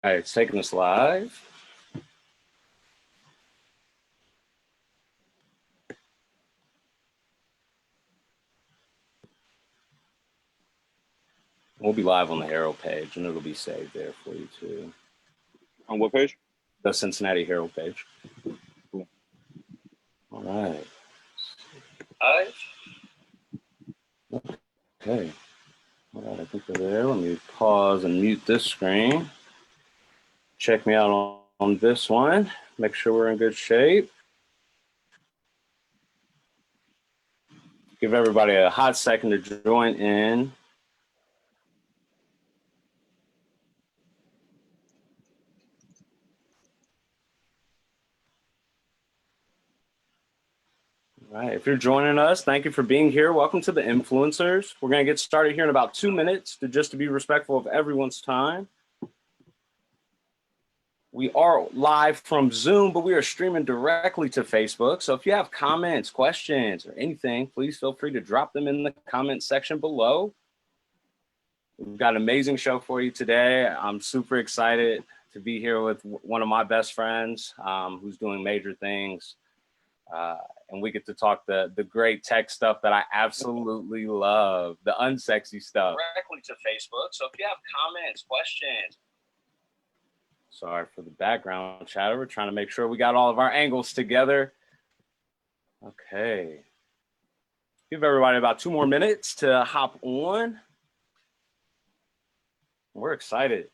right, it's taking us live. We'll be live on the Herald page, and it'll be saved there for you too. On what page? The Cincinnati Herald page. Cool. All right. Okay. All right, I think we're there. Let me pause and mute this screen. Check me out on this one. Make sure we're in good shape. Give everybody a hot second to join in. All right, if you're joining us, thank you for being here. Welcome to the Influencers. We're going to get started here in about 2 minutes just to be respectful of everyone's time. We are live from Zoom, but we are streaming directly to Facebook. So if you have comments, questions, or anything, please feel free to drop them in the comment section below. We've got an amazing show for you today. I'm super excited to be here with one of my best friends who's doing major things. And we get to talk the great tech stuff that I absolutely love, the unsexy stuff. Directly to Facebook. So if you have comments, questions. Sorry for the background chatter. We're trying to make sure we got all of our angles together. Okay. Give everybody about 2 more minutes to hop on. We're excited.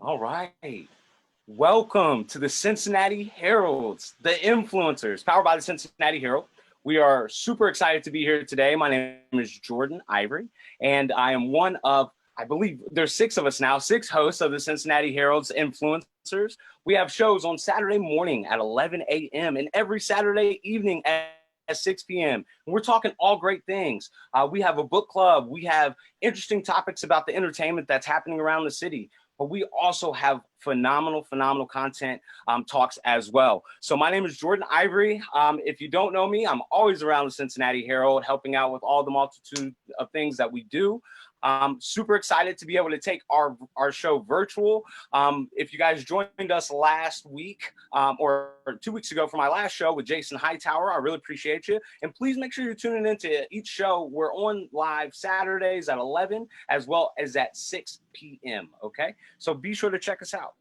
All right. Welcome to the Cincinnati Heralds, the Influencers, powered by the Cincinnati Herald. We are super excited to be here today. My name is Jourdan Ivory, and I am one of, I believe there's 6 of us now, 6 hosts of the Cincinnati Herald's Influencers. We have shows on Saturday morning at 11 a.m. and every Saturday evening at 6 p.m. And we're talking all great things. We have a book club. We have interesting topics about the entertainment that's happening around the city. But we also have phenomenal content talks as well. So my name is Jourdan Ivory. If you don't know me, I'm always around the Cincinnati Herald, helping out with all the multitude of things that we do. Super excited to be able to take our show virtual. If you guys joined us last week or 2 weeks ago for my last show with Jason Hightower, I really appreciate you. And please make sure you're tuning into each show. We're on live Saturdays at 11 as well as at 6 p.m. Okay, so be sure to check us out.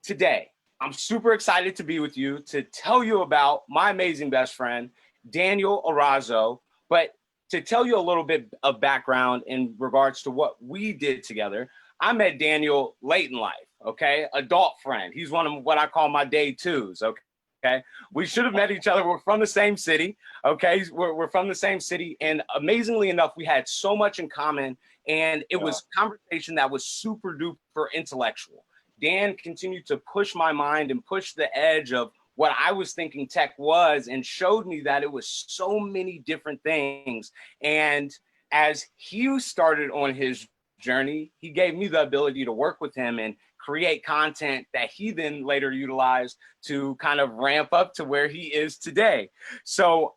Today, I'm super excited to be with you to tell you about my amazing best friend, Daniel Erazo. But to tell you a little bit of background in regards to what we did together, I met Daniel late in life, okay? Adult friend. He's one of what I call my day twos, okay? We should have met each other. We're from the same city, okay? We're from the same city. And amazingly enough, we had so much in common. And it was a conversation that was super duper intellectual. Dan continued to push my mind and push the edge of what I was thinking tech was and showed me that it was so many different things. And as he started on his journey, he gave me the ability to work with him and create content that he then later utilized to kind of ramp up to where he is today. So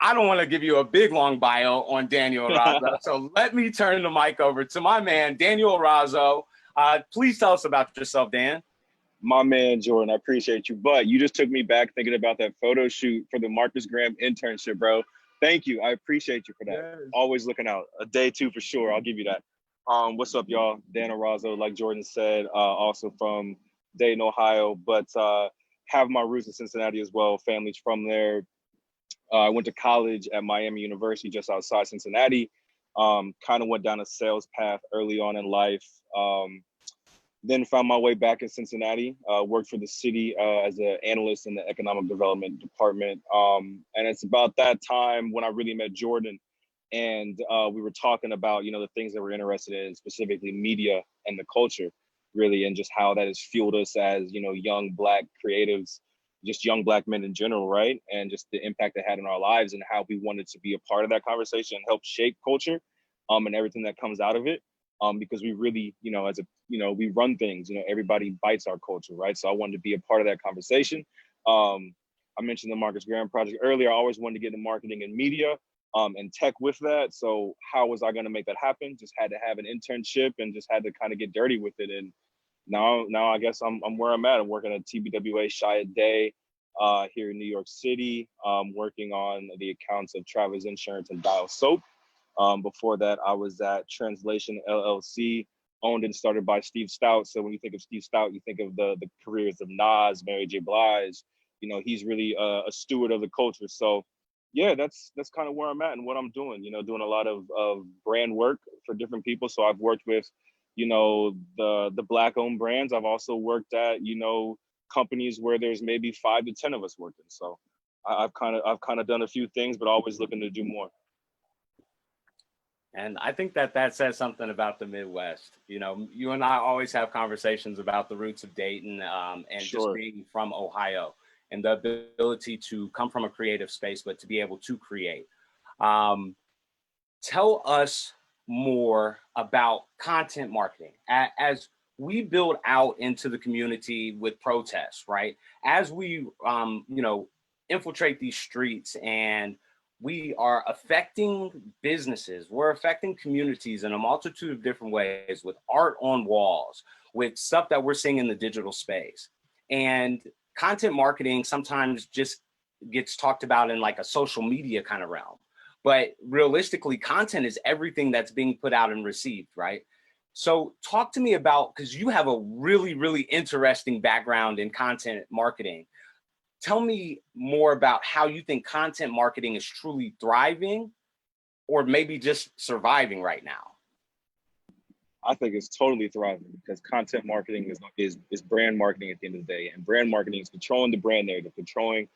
I don't want to give you a big long bio on Daniel Erazo. So let me turn the mic over to my man, Daniel Erazo. Please tell us about yourself, Dan. My man, Jourdan, I appreciate you. But you just took me back thinking about that photo shoot for the Marcus Graham internship, bro. Thank you. I appreciate you for that. Yes. Always looking out. A day 2 for sure. I'll give you that. What's up, y'all? Dan Erazo, like Jourdan said, also from Dayton, Ohio, but have my roots in Cincinnati as well. Family's from there. I went to college at Miami University just outside Cincinnati. Kind of went down a sales path early on in life. Then found my way back in Cincinnati, worked for the city as an analyst in the economic development department. And it's about that time when I really met Jourdan, and we were talking about, the things that we're interested in, specifically media and the culture, really, and just how that has fueled us as, young Black creatives, just young Black men in general, right? And just the impact it had in our lives and how we wanted to be a part of that conversation and help shape culture. and everything that comes out of it. Because we really, as a, we run things, everybody bites our culture, right? So I wanted to be a part of that conversation. I mentioned the Marcus Graham Project earlier. I always wanted to get into marketing and media and tech with that. So how was I going to make that happen? Just had to have an internship and just had to kind of get dirty with it. And now I guess I'm where I'm at. I'm working at TBWA Chiat Day here in New York City, working on the accounts of Travelers Insurance and Dial Soap. Before that, I was at Translation LLC, owned and started by Steve Stout. So when you think of Steve Stout, you think of the careers of Nas, Mary J. Blige. He's really a steward of the culture. So yeah, that's kind of where I'm at and what I'm doing, doing a lot of brand work for different people. So I've worked with, the Black owned brands. I've also worked at, companies where there's maybe 5 to 10 of us working. So I've kind of done a few things, but always looking to do more. And I think that says something about the Midwest. You and I always have conversations about the roots of Dayton and Sure. just being from Ohio and the ability to come from a creative space, but to be able to create. Tell us more about content marketing as we build out into the community with protests, right? As we, infiltrate these streets and we are affecting businesses, we're affecting communities in a multitude of different ways with art on walls, with stuff that we're seeing in the digital space. And content marketing sometimes just gets talked about in like a social media kind of realm. But realistically, content is everything that's being put out and received, right? So talk to me about, because you have a really, really interesting background in content marketing. Tell me more about how you think content marketing is truly thriving or maybe just surviving right now. I think it's totally thriving because content marketing is brand marketing at the end of the day. And brand marketing is controlling the brand narrative, controlling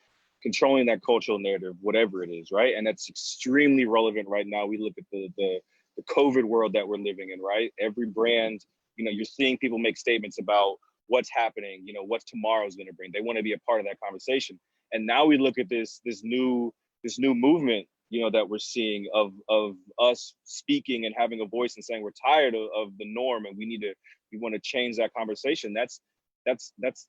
that cultural narrative, whatever it is, right? And that's extremely relevant right now. We look at the COVID world that we're living in, right? Every brand, you're seeing people make statements about what's happening, what's tomorrow's going to bring. They want to be a part of that conversation. And now we look at this new movement, that we're seeing of us speaking and having a voice and saying we're tired of the norm and we want to change that conversation. That's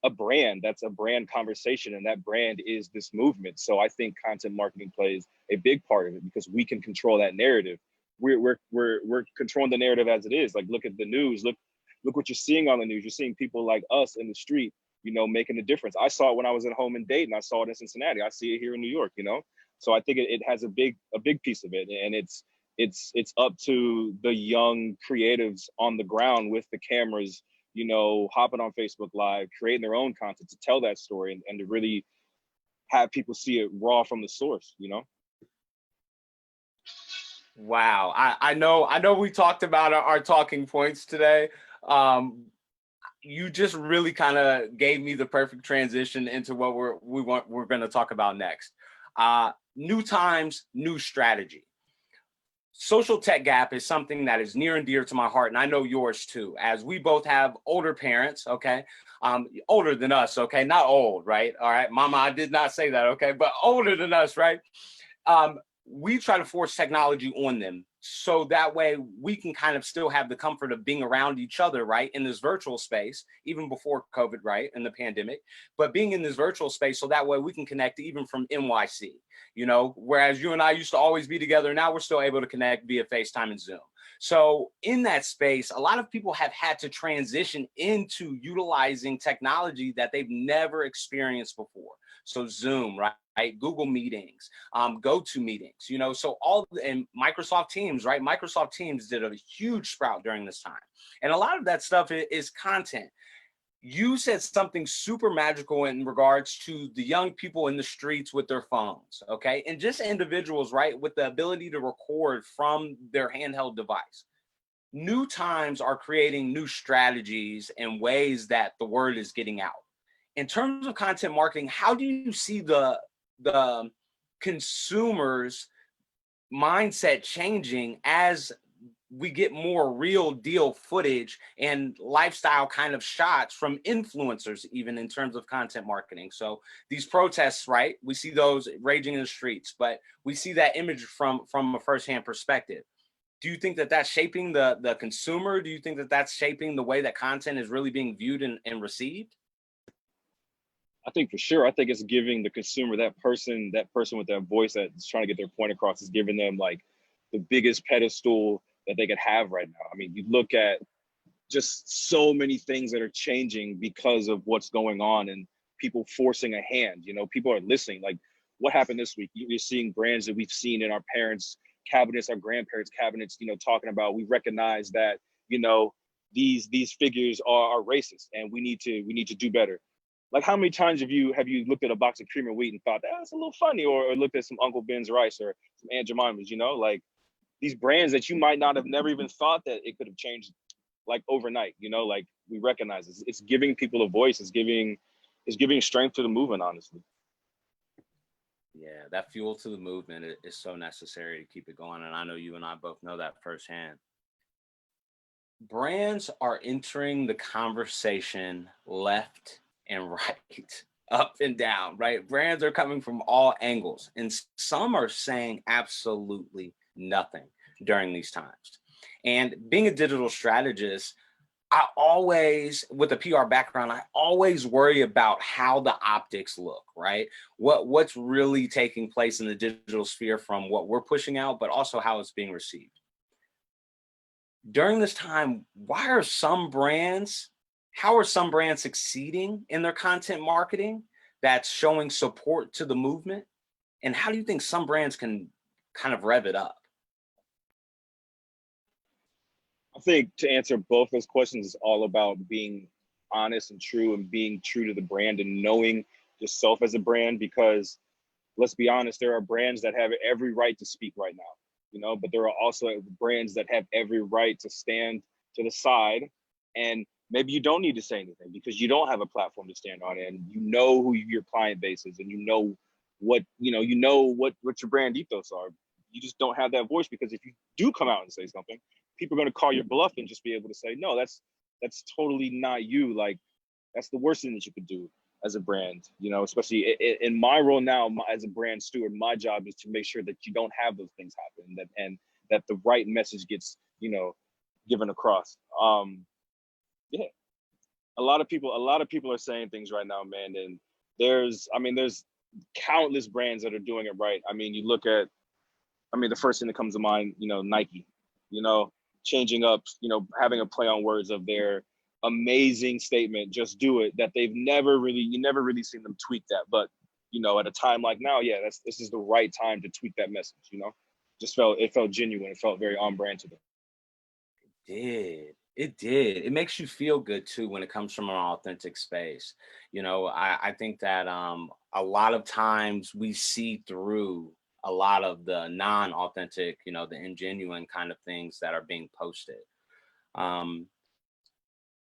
a brand. That's a brand conversation, and that brand is this movement. So I think content marketing plays a big part of it because we can control that narrative. We're controlling the narrative as it is. Like, look at the news. Look what you're seeing on the news. You're seeing people like us in the street, making a difference. I saw it when I was at home in Dayton. I saw it in Cincinnati. I see it here in New York. So I think it has a big piece of it, and it's up to the young creatives on the ground with the cameras, hopping on Facebook Live, creating their own content to tell that story and to really have people see it raw from the source, Wow. I know we talked about our talking points today. You just really kind of gave me the perfect transition into what we're going to talk about next. New times, new strategy. Social tech gap is something that is near and dear to my heart, and I know yours too, as we both have older parents, okay? Older than us, okay? Not old, right? All right, Mama, I did not say that, okay? But older than us, right? We try to force technology on them so that way we can kind of still have the comfort of being around each other, right, in this virtual space, even before COVID, right, and the pandemic, but being in this virtual space so that way we can connect even from NYC, whereas you and I used to always be together. Now we're still able to connect via FaceTime and Zoom. So in that space, a lot of people have had to transition into utilizing technology that they've never experienced before. So Zoom, right? Google Meetings, GoToMeetings, so and Microsoft Teams, right? Microsoft Teams did a huge sprout during this time. And a lot of that stuff is content. You said something super magical in regards to the young people in the streets with their phones, okay? And just individuals, right, with the ability to record from their handheld device. New times are creating new strategies and ways that the word is getting out. In terms of content marketing, how do you see the consumer's mindset changing as we get more real deal footage and lifestyle kind of shots from influencers, even in terms of content marketing? So these protests, right? We see those raging in the streets, but we see that image from a firsthand perspective. Do you think that that's shaping the consumer? Do you think that that's shaping the way that content is really being viewed and received? I think for sure. I think it's giving the consumer, that person with that voice that's trying to get their point across, is giving them like the biggest pedestal that they could have right now. I mean, you look at just so many things that are changing because of what's going on and people forcing a hand. You know, people are listening. Like what happened this week? You're seeing brands that we've seen in our parents' cabinets, our grandparents' cabinets, you know, talking about, we recognize that, you know, these figures are racist and we need to do better. Like how many times have you looked at a box of cream and wheat and thought that's a little funny, or looked at some Uncle Ben's rice or some Aunt Jemima's, you know, like these brands that you might not have never even thought that it could have changed like overnight, you know, like we recognize this. It's giving people a voice. It's giving strength to the movement, honestly. Yeah, that fuel to the movement is so necessary to keep it going. And I know you and I both know that firsthand. Brands are entering the conversation left and right, up and down, right? Brands are coming from all angles, and some are saying absolutely nothing during these times. And being a digital strategist, I always, with a PR background, I always worry about how the optics look, right? What's really taking place in the digital sphere from what we're pushing out, but also how it's being received. During this time, how are some brands succeeding in their content marketing that's showing support to the movement? And how do you think some brands can kind of rev it up? I think to answer both those questions is all about being honest and true, and being true to the brand and knowing yourself as a brand. Because let's be honest, there are brands that have every right to speak right now, you know, but there are also brands that have every right to stand to the side, and maybe you don't need to say anything because you don't have a platform to stand on, and you know who your client base is, and you know what your brand ethos are. You just don't have that voice, because if you do come out and say something, people are going to call your bluff and just be able to say, no, that's totally not you. Like that's the worst thing that you could do as a brand, you know, especially in my role now as a brand steward. My job is to make sure that you don't have those things happen, and that the right message gets, you know, given across. Yeah, a lot of people are saying things right now, man, and there's countless brands that are doing it right. I mean, you look at, the first thing that comes to mind, you know, Nike, you know, changing up, you know, having a play on words of their amazing statement, just do it, that you never really seen them tweak that. But, you know, at a time like now, yeah, this is the right time to tweak that message, you know. It felt genuine. It felt very on brand to them. It did. It makes you feel good too when it comes from an authentic space. You know, I think that a lot of times we see through a lot of the non-authentic, you know, the ingenuine kind of things that are being posted. Um,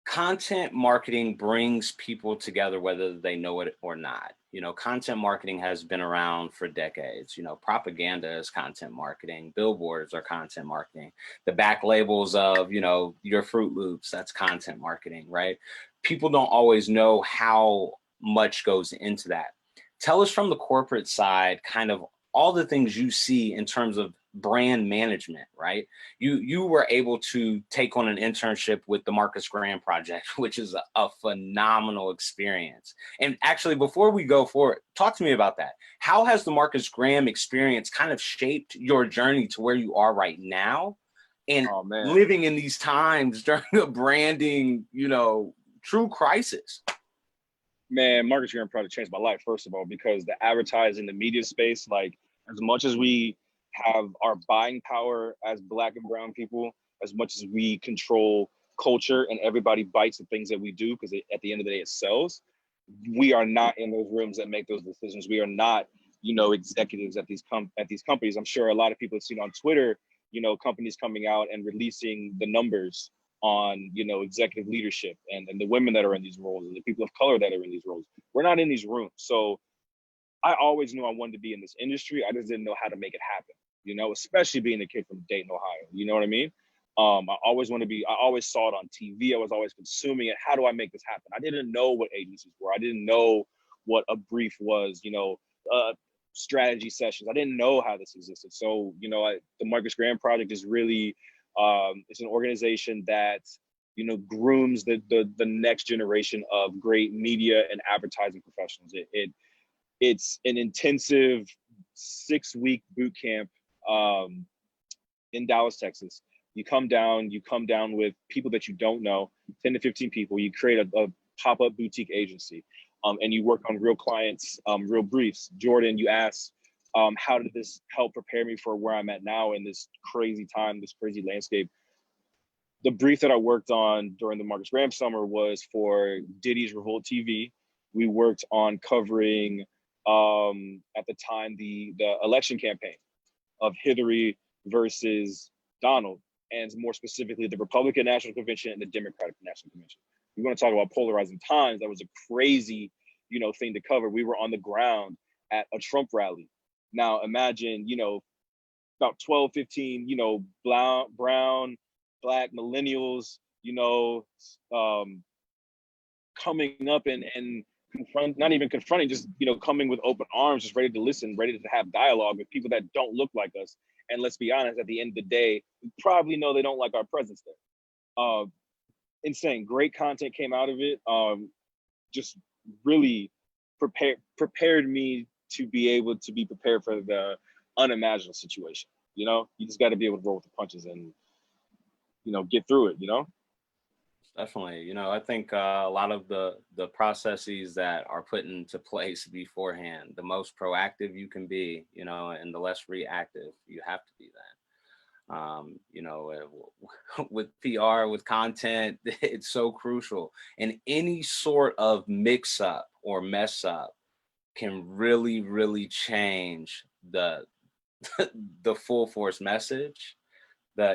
Content marketing brings people together whether they know it or not. You know, content marketing has been around for decades. You know, propaganda is content marketing, billboards are content marketing, the back labels of, you know, your Fruit Loops, that's content marketing, right? People don't always know how much goes into that. Tell us from the corporate side kind of all the things you see in terms of brand management, right? You were able to take on an internship with the Marcus Graham Project, which is a phenomenal experience. And actually, before we go forward, talk to me about that. How has the Marcus Graham experience kind of shaped your journey to where you are right now, and living in these times during a branding, you know, true crisis? Man, Marcus Graham Project changed my life, first of all, because the advertising, the media space, like as much as we have our buying power as Black and brown people, as much as we control culture and everybody bites the things that we do, because at the end of the day it sells, we are not in those rooms that make those decisions. We are not, you know, executives at these companies. I'm sure a lot of people have seen on Twitter, you know, companies coming out and releasing the numbers on, you know, executive leadership and the women that are in these roles and the people of color that are in these roles. We're not in these rooms. So I always knew I wanted to be in this industry. I just didn't know how to make it happen, you know, especially being a kid from Dayton, Ohio. You know what I mean? I always saw it on TV. I was always consuming it. How do I make this happen? I didn't know what agencies were. I didn't know what a brief was, you know. strategy sessions. I didn't know how this existed. So, you know, the Marcus Graham Project is really, it's an organization that, you know, grooms the next generation of great media and advertising professionals. It's an intensive 6-week boot camp in Dallas, Texas. You come down with people that you don't know, 10 to 15 people. You create a pop-up boutique agency, and you work on real clients, real briefs. Jourdan, you asked, how did this help prepare me for where I'm at now in this crazy time, this crazy landscape? The brief that I worked on during the Marcus Graham summer was for Diddy's Revolt TV. We worked on covering, at the time, the election campaign of Hillary versus Donald, and more specifically, the Republican National Convention and the Democratic National Convention. We want to talk about polarizing times. That was a crazy, you know, thing to cover. We were on the ground at a Trump rally. Now imagine, you know, about 12, 15, you know, brown, Black millennials, you know, coming up and not even confronting, just, you know, coming with open arms, just ready to listen, ready to have dialogue with people that don't look like us. And let's be honest, at the end of the day, we probably know they don't like our presence there. Insane, great content came out of it. Just really prepared me to be able to be prepared for the unimaginable situation. You know, you just got to be able to roll with the punches and, you know, get through it, you know? Definitely. You know, I think a lot of the processes that are put into place beforehand, the most proactive you can be, you know, and the less reactive you have to be then. You know, with PR, with content, it's so crucial. And any sort of mix up or mess up can really, really change the the full force message,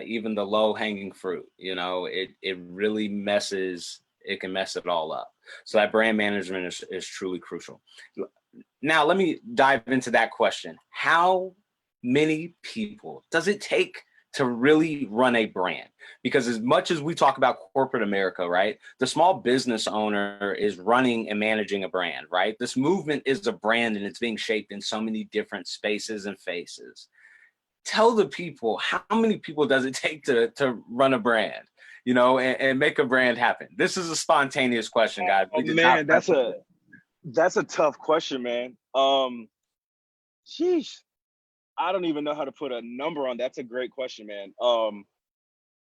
even the low hanging fruit. You know, it really it can mess it all up. So that brand management is truly crucial. Now, let me dive into that question. How many people does it take to really run a brand? Because as much as we talk about corporate America, right, the small business owner is running and managing a brand, right? This movement is a brand, and it's being shaped in so many different spaces and faces. Tell the people, how many people does it take to run a brand, you know, and make a brand happen? This is a spontaneous question, guys. Oh man, that's a tough question, man. Sheesh. I don't even know how to put a number on. That's a great question, man.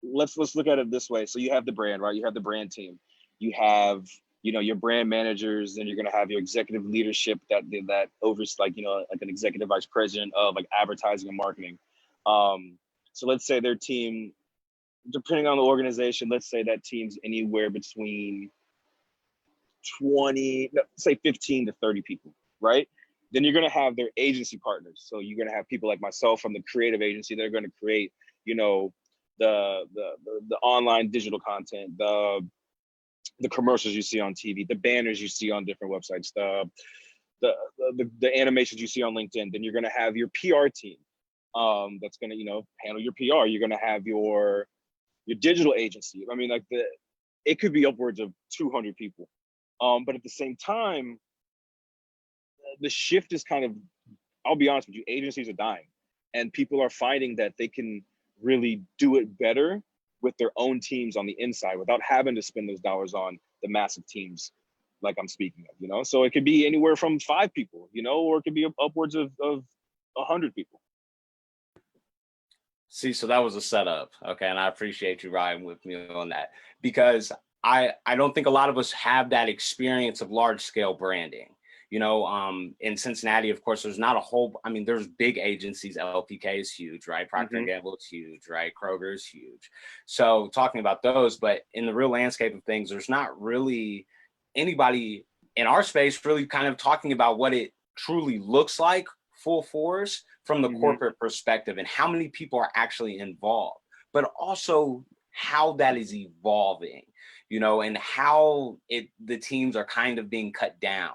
Let's look at it this way. So you have the brand, right? You have the brand team. You have, you know, your brand managers, and you're gonna have your executive leadership that overs, like, you know, like an executive vice president of like advertising and marketing. So let's say their team, depending on the organization, let's say that team's anywhere between 15 to 30 people, right? Then you're going to have their agency partners. So you're going to have people like myself from the creative agency that are going to create, you know, the online digital content, the commercials you see on TV, the banners you see on different websites, the animations you see on LinkedIn. Then you're going to have your PR team that's going to, you know, handle your PR. You're going to have your digital agency. I mean, like it could be upwards of 200 people. But at the same time, the shift is kind of, I'll be honest with you, agencies are dying, and people are finding that they can really do it better with their own teams on the inside without having to spend those dollars on the massive teams like I'm speaking of, you know? So it could be anywhere from 5 people, you know, or it could be upwards of 100 people. See, so that was a setup. Okay. And I appreciate you riding with me on that, because I don't think a lot of us have that experience of large scale branding. You know, in Cincinnati, of course, there's not a whole, I mean, there's big agencies. LPK is huge, right? Procter & Gamble is huge, right? Kroger is huge. So talking about those, but in the real landscape of things, there's not really anybody in our space really kind of talking about what it truly looks like full force from the corporate perspective, and how many people are actually involved, but also how that is evolving, you know, and how the teams are kind of being cut down.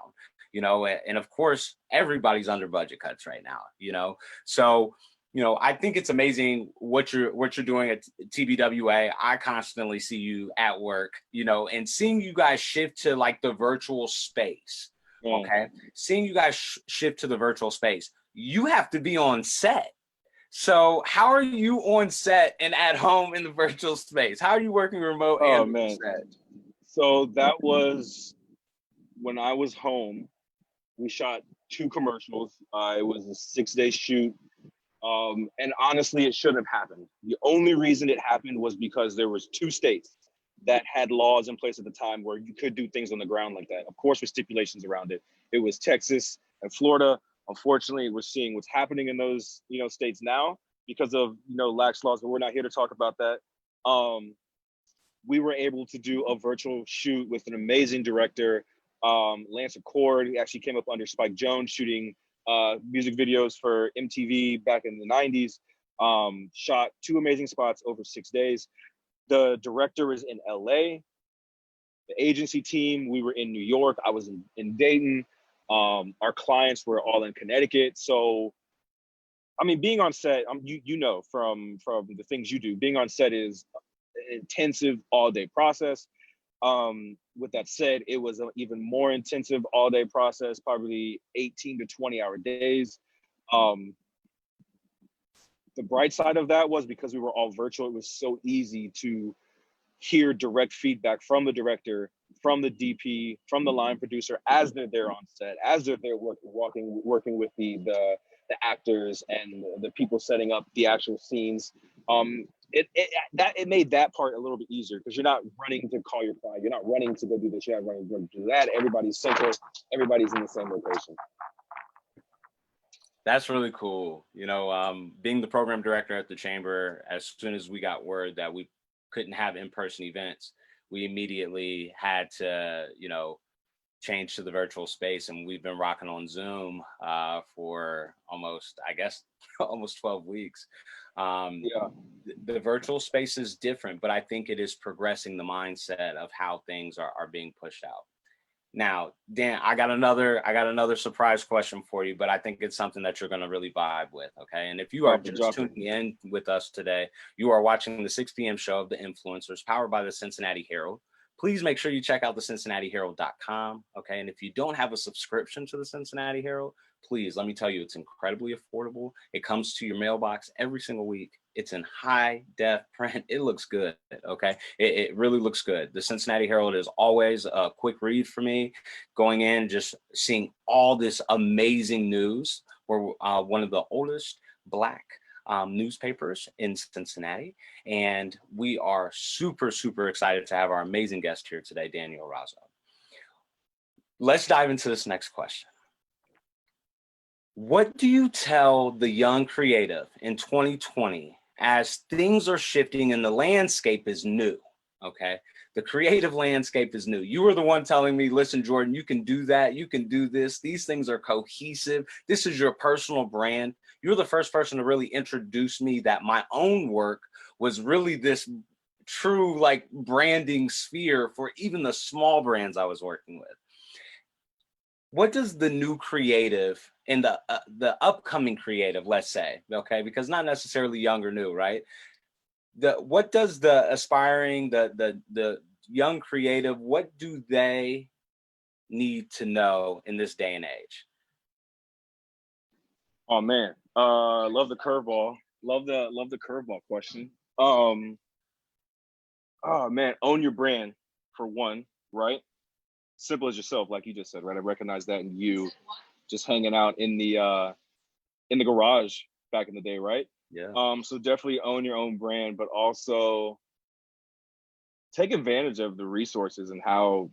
You know, and of course, everybody's under budget cuts right now, you know? So, you know, I think it's amazing what you're doing at TBWA. I constantly see you at work, you know, and seeing you guys shift to like the virtual space. Okay. Seeing you guys shift to the virtual space. you have to be on set. So how are you on set and at home in the virtual space? How are you working remote Oh and on man. set? So that was when I was home. We shot 2 commercials. It was a 6-day shoot. And honestly, it shouldn't have happened. The only reason it happened was because there was 2 states that had laws in place at the time where you could do things on the ground like that. Of course, with stipulations around it. It was Texas and Florida. Unfortunately, we're seeing what's happening in those, states now because of, lax laws, but we're not here to talk about that. We were able to do a virtual shoot with an amazing director, Lance Accord. He actually came up under Spike Jonze shooting music videos for MTV back in the 90s. Shot 2 amazing spots over 6 days. The director is in LA. The agency team, we were in New York. I was in Dayton. Our clients were all in Connecticut. So, I mean, being on set, you know from the things you do, being on set is an intensive all-day process. With that said, it was an even more intensive all-day process, probably 18 to 20-hour days. The bright side of that was because we were all virtual, it was so easy to hear direct feedback from the director, from the DP, from the line producer as they're there on set, as they're there working with the actors and the people setting up the actual scenes. It made that part a little bit easier because you're not running to call your client, you're not running to go do this, you're not running to go do that. Everybody's central, everybody's in the same location. That's really cool. Being the program director at the Chamber, as soon as we got word that we couldn't have in-person events, we immediately had to, change to the virtual space. And we've been rocking on Zoom for almost 12 weeks. Yeah. The virtual space is different, but I think it is progressing the mindset of how things are being pushed out. Now, Dan, I got another surprise question for you, but I think it's something that you're going to really vibe with, okay? And if you are just tuning in with us today, you are watching the 6 p.m. show of The Influencers, powered by the Cincinnati Herald. Please make sure you check out the CincinnatiHerald.com, okay? And if you don't have a subscription to the Cincinnati Herald, please, let me tell you, it's incredibly affordable. It comes to your mailbox every single week. It's in high def print. It looks good, okay? It really looks good. The Cincinnati Herald is always a quick read for me. Going in, just seeing all this amazing news. We're one of the oldest Black newspapers in Cincinnati. And we are super, super excited to have our amazing guest here today, Daniel Erazo. Let's dive into this next question. What do you tell the young creative in 2020 as things are shifting and the landscape is new? Okay, the creative landscape is new. You were the one telling me, listen, Jourdan, you can do that. You can do this. These things are cohesive. This is your personal brand. You're the first person to really introduce me that my own work was really this true like branding sphere for even the small brands I was working with. What does the new creative and the upcoming creative, let's say, okay, because not necessarily young or new, right? What does the aspiring, the young creative, what do they need to know in this day and age? Oh man, love the curveball. Love the curveball question. Oh man, own your brand for one, right? Simple as yourself, like you just said, right? I recognize that in you, just hanging out in the garage back in the day, right? Yeah. So definitely own your own brand, but also take advantage of the resources and how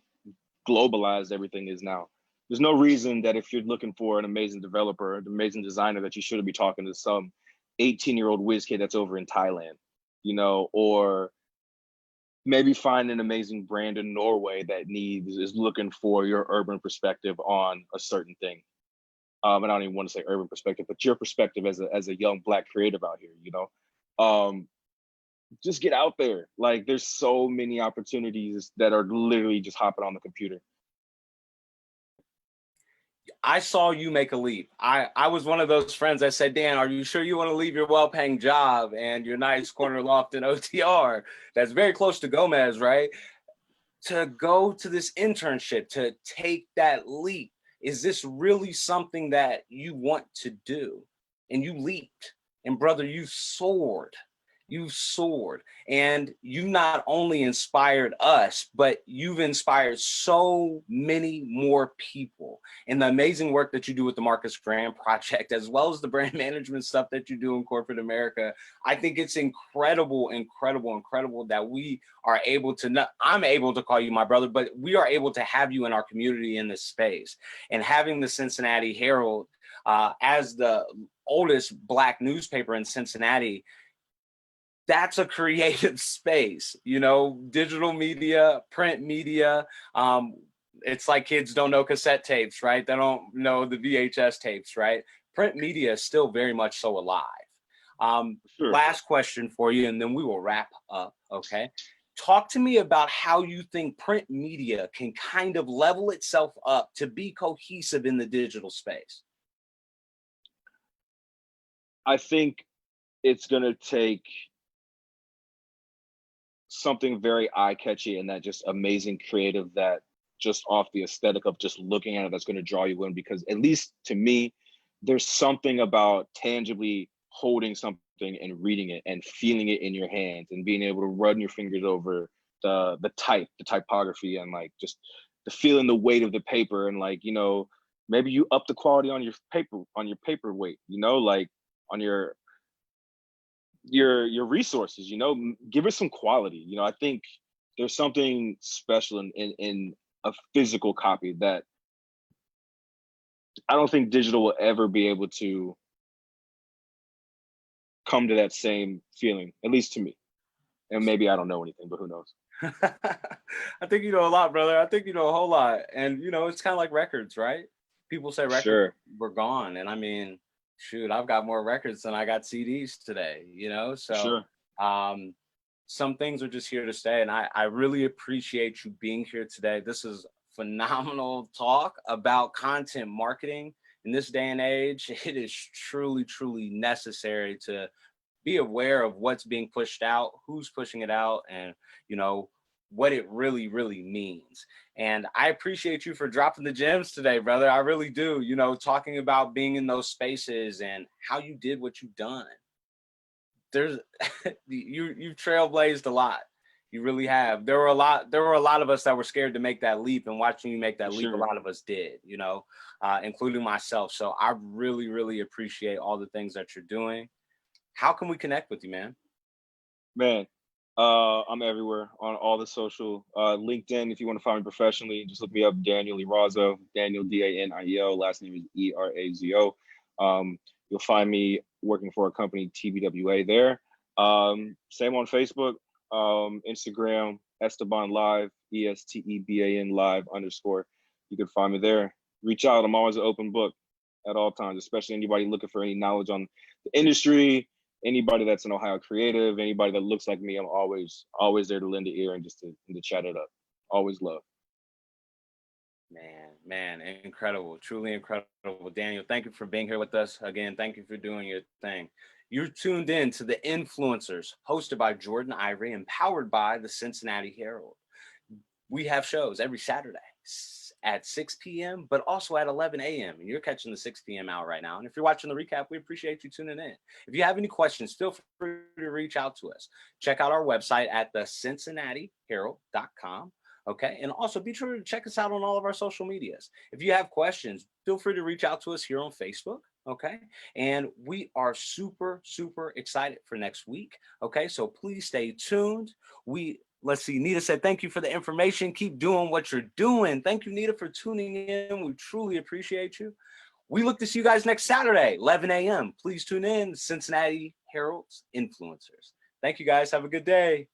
globalized everything is now. There's no reason that if you're looking for an amazing developer, an amazing designer, that you shouldn't be talking to some 18-year-old whiz kid that's over in Thailand, or maybe find an amazing brand in Norway that is looking for your urban perspective on a certain thing. I don't even want to say urban perspective, but your perspective as a young Black creative out here, just get out there. Like, there's so many opportunities that are literally just hopping on the computer. I saw you make a leap. I was one of those friends that said, Dan, are you sure you want to leave your well-paying job and your nice corner loft in OTR that's very close to Gomez, right? To go to this internship, to take that leap. is this really something that you want to do? And you leaped, and brother, you soared, and you not only inspired us, but you've inspired so many more people. And the amazing work that you do with the Marcus Graham Project, as well as the brand management stuff that you do in corporate America, I think it's incredible, incredible, incredible that we are able to, I'm able to call you my brother, but we are able to have you in our community in this space. And having the Cincinnati Herald as the oldest Black newspaper in Cincinnati, that's a creative space, you know, digital media, print media. It's like kids don't know cassette tapes, right? They don't know the VHS tapes, right? Print media is still very much so alive. Sure. Last question for you, and then we will wrap up, okay? Talk to me about how you think print media can kind of level itself up to be cohesive in the digital space. I think it's going to take something very eye-catchy and that just amazing creative that just off the aesthetic of just looking at it that's going to draw you in, because at least to me, there's something about tangibly holding something and reading it and feeling it in your hands and being able to run your fingers over the typography, and like just the feeling the weight of the paper, and like, you know, maybe you up the quality on your paper weight, you know, like on your resources, you know, give it some quality. You know, I think there's something special in a physical copy that I don't think digital will ever be able to come to that same feeling, at least to me. And maybe I don't know anything, but who knows? I think you know a lot, brother. I think you know a whole lot. And, you know, it's kind of like records, right? People say records were gone. And I mean, shoot, I've got more records than I got CDs today, you know? So some things are just here to stay. And I really appreciate you being here today. This is phenomenal talk about content marketing. In this day and age, it is truly, truly necessary to be aware of what's being pushed out, who's pushing it out, and, you know, what it really, really means. And I appreciate you for dropping the gems today, brother. I really do. You know, talking about being in those spaces and how you did what you've done. There's you've trailblazed a lot. You really have. There were a lot of us that were scared to make that leap, and watching you make that leap, a lot of us did, you know, including myself. So I really, really appreciate all the things that you're doing. How can we connect with you, man? Man, I'm everywhere on all the social. LinkedIn, if you want to find me professionally, just look me up, Daniel Erazo, Daniel Daniel, last name is Erazo. You'll find me working for a company, TBWA there. Same on Facebook, Instagram, Esteban Live, ESTEBAN Live _. You can find me there. Reach out. I'm always an open book at all times, especially anybody looking for any knowledge on the industry, anybody that's an Ohio creative, anybody that looks like me. I'm always there to lend an ear and just to chat it up. Always love. Man, incredible, truly incredible. Daniel, thank you for being here with us. Again, thank you for doing your thing. You're tuned in to The Influencers, hosted by Jourdan Ivory and powered by the Cincinnati Herald. We have shows every Saturday at 6 p.m., but also at 11 a.m. And you're catching the 6 p.m. hour right now. And if you're watching the recap, we appreciate you tuning in. If you have any questions, feel free to reach out to us. Check out our website at thecincinnatiherald.com. Okay. And also be sure to check us out on all of our social medias. If you have questions, feel free to reach out to us here on Facebook. Okay. And we are super, super excited for next week. Okay. So please stay tuned. Let's see. Nita said, thank you for the information. Keep doing what you're doing. Thank you, Nita, for tuning in. We truly appreciate you. We look to see you guys next Saturday, 11 a.m. Please tune in. Cincinnati Herald's Influencers. Thank you, guys. Have a good day.